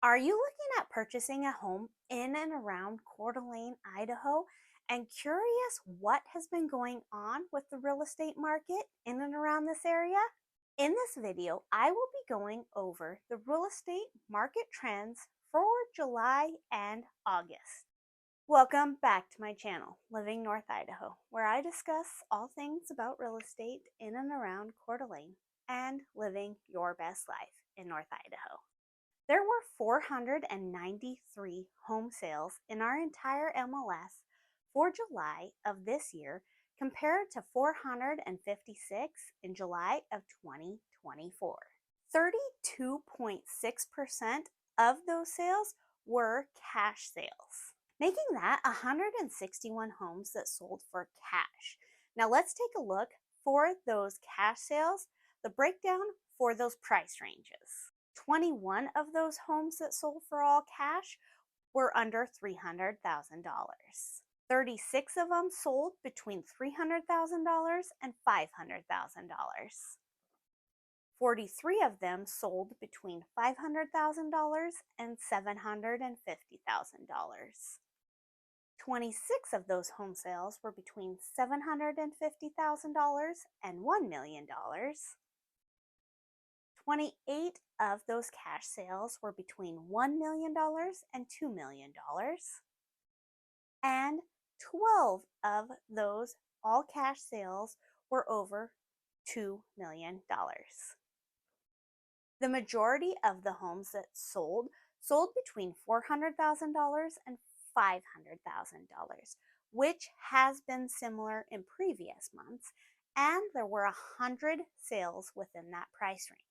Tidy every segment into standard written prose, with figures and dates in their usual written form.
Are you looking at purchasing a home in and around Coeur d'Alene, Idaho, and curious what has been going on with the real estate market in and around this area? In this video, I will be going over the real estate market trends for July and August. Welcome back to my channel, Living North Idaho, where I discuss all things about real estate in and around Coeur d'Alene and living your best life in North Idaho. There were 493 home sales in our entire MLS for July of this year compared to 456 in July of 2024. 32.6% of those sales were cash sales, making that 161 homes that sold for cash. Now let's take a look for those cash sales, the breakdown for those price ranges. 21 of those homes that sold for all cash were under $300,000. 36 of them sold between $300,000 and $500,000. 43 of them sold between $500,000 and $750,000. 26 of those home sales were between $750,000 and $1 million. 28 of those cash sales were between $1 million and $2 million. And 12 of those all cash sales were over $2 million. The majority of the homes that sold between $400,000 and $500,000, which has been similar in previous months, and there were 100 sales within that price range.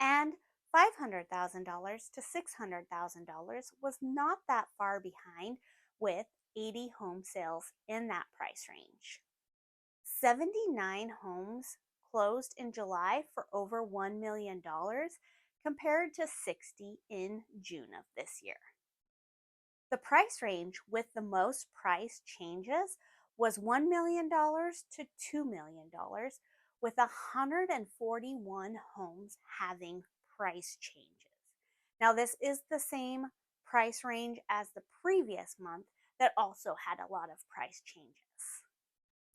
And $500,000 to $600,000 was not that far behind, with 80 home sales in that price range. 79 homes closed in July for over $1 million compared to 60 in June of this year. The price range with the most price changes was $1 million to $2 million, with 141 homes having price changes. Now, this is the same price range as the previous month that also had a lot of price changes.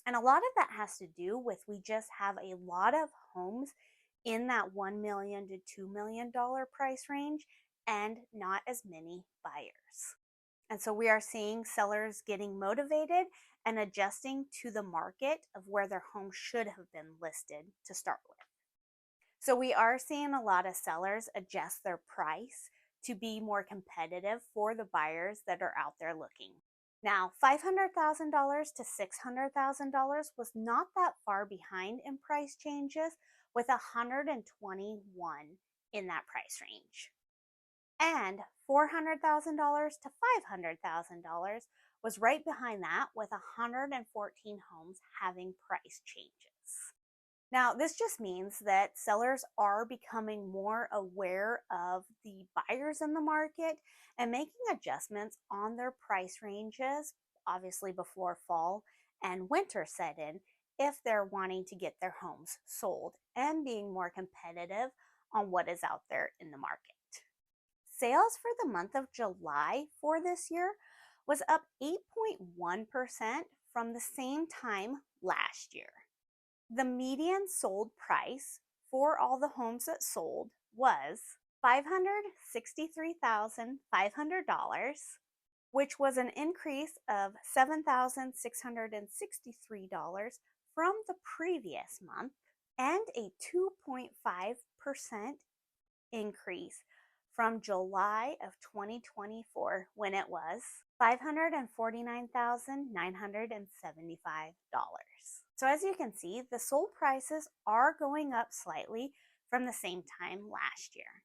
And a lot of that has to do with we just have a lot of homes in that $1 million to $2 million price range and not as many buyers. And so we are seeing sellers getting motivated and adjusting to the market of where their home should have been listed to start with. So we are seeing a lot of sellers adjust their price to be more competitive for the buyers that are out there looking. Now, $500,000 to $600,000 was not that far behind in price changes, with 121 in that price range. And $400,000 to $500,000 was right behind that, with 114 homes having price changes. Now, this just means that sellers are becoming more aware of the buyers in the market and making adjustments on their price ranges, obviously before fall and winter set in, if they're wanting to get their homes sold and being more competitive on what is out there in the market. Sales for the month of July for this year was up 8.1% from the same time last year. The median sold price for all the homes that sold was $563,500, which was an increase of $7,663 from the previous month, and a 2.5% increase from July of 2024, when it was $549,975. So as you can see, the sold prices are going up slightly from the same time last year.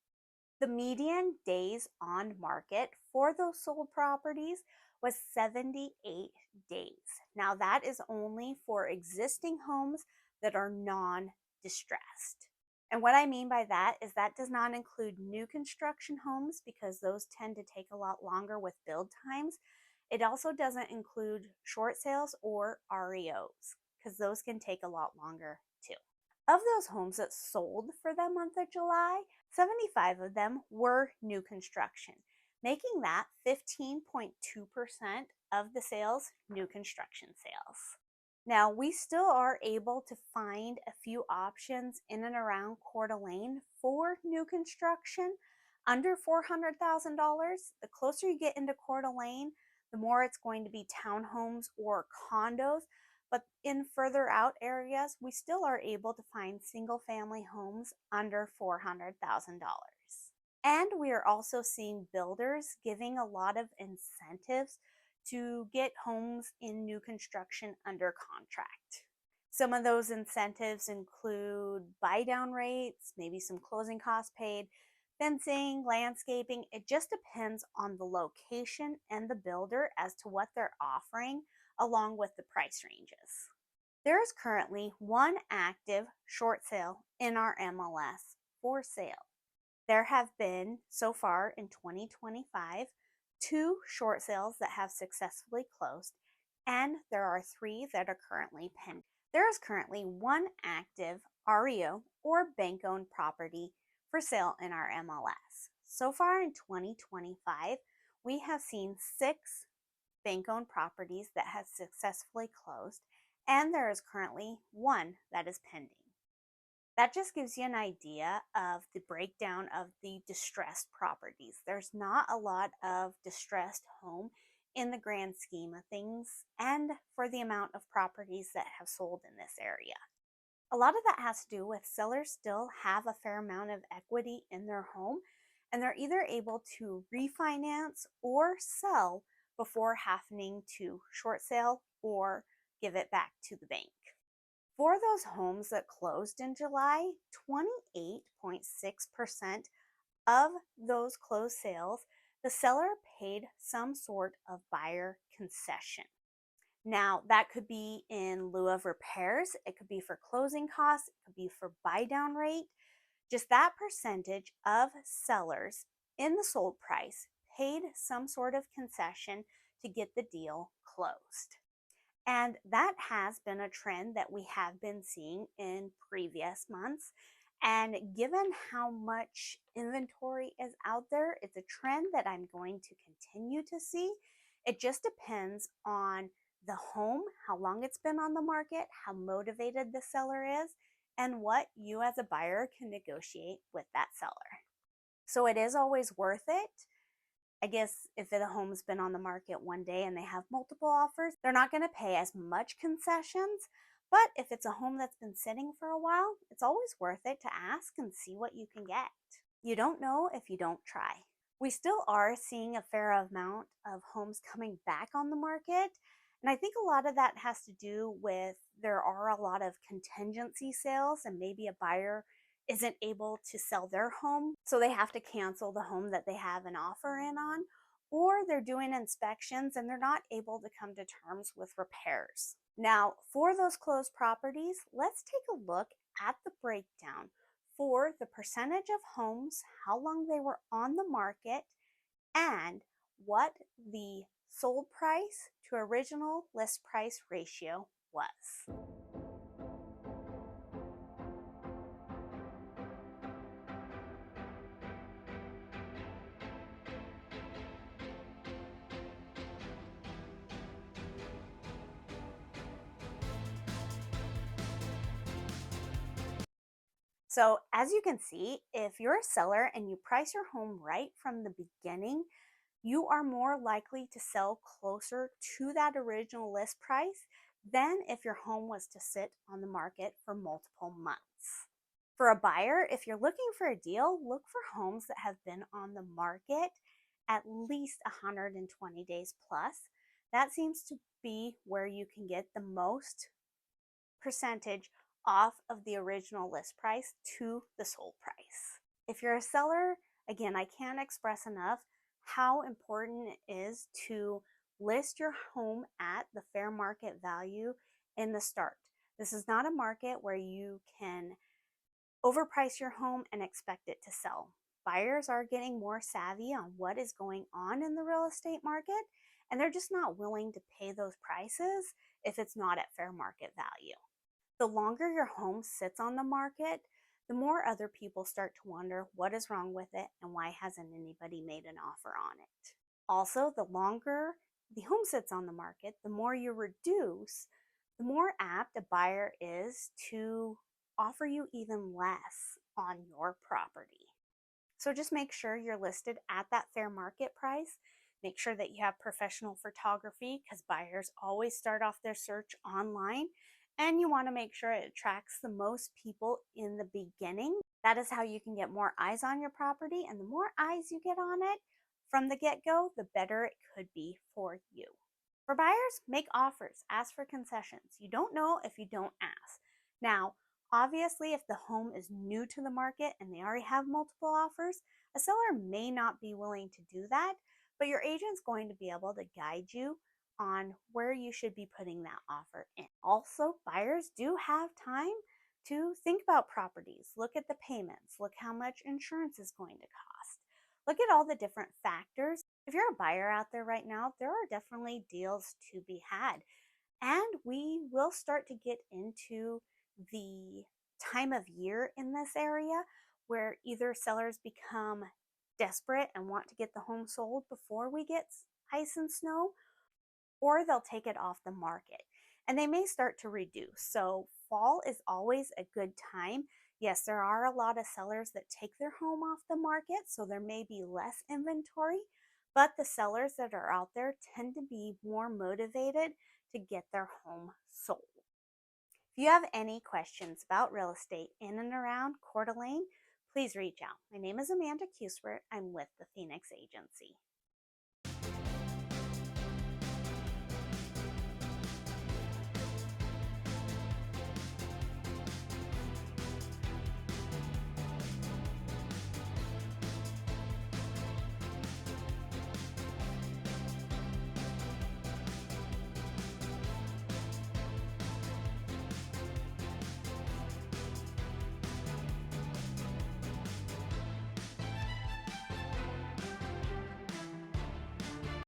The median days on market for those sold properties was 78 days. Now that is only for existing homes that are non-distressed. And what I mean by that is that does not include new construction homes, because those tend to take a lot longer with build times. It also doesn't include short sales or REOs, because those can take a lot longer too. Of those homes that sold for the month of July, 75 of them were new construction, making that 15.2% of the sales new construction sales. Now, we still are able to find a few options in and around Coeur d'Alene for new construction under $400,000. The closer you get into Coeur d'Alene, the more it's going to be townhomes or condos. But in further out areas, we still are able to find single family homes under $400,000. And we are also seeing builders giving a lot of incentives to get homes in new construction under contract. Some of those incentives include buy down rates, maybe some closing costs paid, fencing, landscaping. It just depends on the location and the builder as to what they're offering, along with the price ranges. There is currently one active short sale in our MLS for sale. There have been, so far in 2025, 2 short sales that have successfully closed, and there are 3 that are currently pending. There is currently one active REO or bank-owned property for sale in our MLS. So far in 2025, we have seen 6 bank-owned properties that have successfully closed, and there is currently 1 that is pending. That just gives you an idea of the breakdown of the distressed properties. There's not a lot of distressed home in the grand scheme of things, and for the amount of properties that have sold in this area. A lot of that has to do with sellers still have a fair amount of equity in their home, and they're either able to refinance or sell before having to short sale or give it back to the bank. For those homes that closed in July, 28.6% of those closed sales, the seller paid some sort of buyer concession. Now, that could be in lieu of repairs, it could be for closing costs, it could be for buy down rate. Just that percentage of sellers in the sold price paid some sort of concession to get the deal closed. And that has been a trend that we have been seeing in previous months. And given how much inventory is out there, it's a trend that I'm going to continue to see. It just depends on the home, how long it's been on the market, how motivated the seller is, and what you as a buyer can negotiate with that seller. So it is always worth it. I guess if the home's been on the market one day and they have multiple offers, they're not going to pay as much concessions. But if it's a home that's been sitting for a while, it's always worth it to ask and see what you can get. You don't know if you don't try. We still are seeing a fair amount of homes coming back on the market. And I think a lot of that has to do with there are a lot of contingency sales, and maybe a buyer isn't able to sell their home, so they have to cancel the home that they have an offer in on, or they're doing inspections and they're not able to come to terms with repairs. Now, for those closed properties, let's take a look at the breakdown for the percentage of homes, how long they were on the market, and what the sold price to original list price ratio was. So as you can see, if you're a seller and you price your home right from the beginning, you are more likely to sell closer to that original list price than if your home was to sit on the market for multiple months. For a buyer, if you're looking for a deal, look for homes that have been on the market at least 120 days plus. That seems to be where you can get the most percentage off of the original list price to the sold price. If you're a seller, again, I can't express enough how important it is to list your home at the fair market value in the start. This is not a market where you can overprice your home and expect it to sell. Buyers are getting more savvy on what is going on in the real estate market, and they're just not willing to pay those prices if it's not at fair market value. The longer your home sits on the market, the more other people start to wonder what is wrong with it and why hasn't anybody made an offer on it. Also, the longer the home sits on the market, the more you reduce, the more apt a buyer is to offer you even less on your property. So just make sure you're listed at that fair market price. Make sure that you have professional photography because buyers always start off their search online. And you want to make sure it attracts the most people in the beginning. That is how you can get more eyes on your property. And the more eyes you get on it from the get-go, the better it could be for you. For buyers, make offers, ask for concessions. You don't know if you don't ask. Now, obviously, if the home is new to the market and they already have multiple offers, a seller may not be willing to do that, but your agent's going to be able to guide you on where you should be putting that offer in. Also, buyers do have time to think about properties, look at the payments, look how much insurance is going to cost. Look at all the different factors. If you're a buyer out there right now, there are definitely deals to be had. And we will start to get into the time of year in this area where either sellers become desperate and want to get the home sold before we get ice and snow, or they'll take it off the market and they may start to reduce. So fall is always a good time. Yes, there are a lot of sellers that take their home off the market, so there may be less inventory, but the sellers that are out there tend to be more motivated to get their home sold. If you have any questions about real estate in and around Coeur d'Alene, please reach out. My name is Amanda Kuswert. I'm with the Phoenix Agency.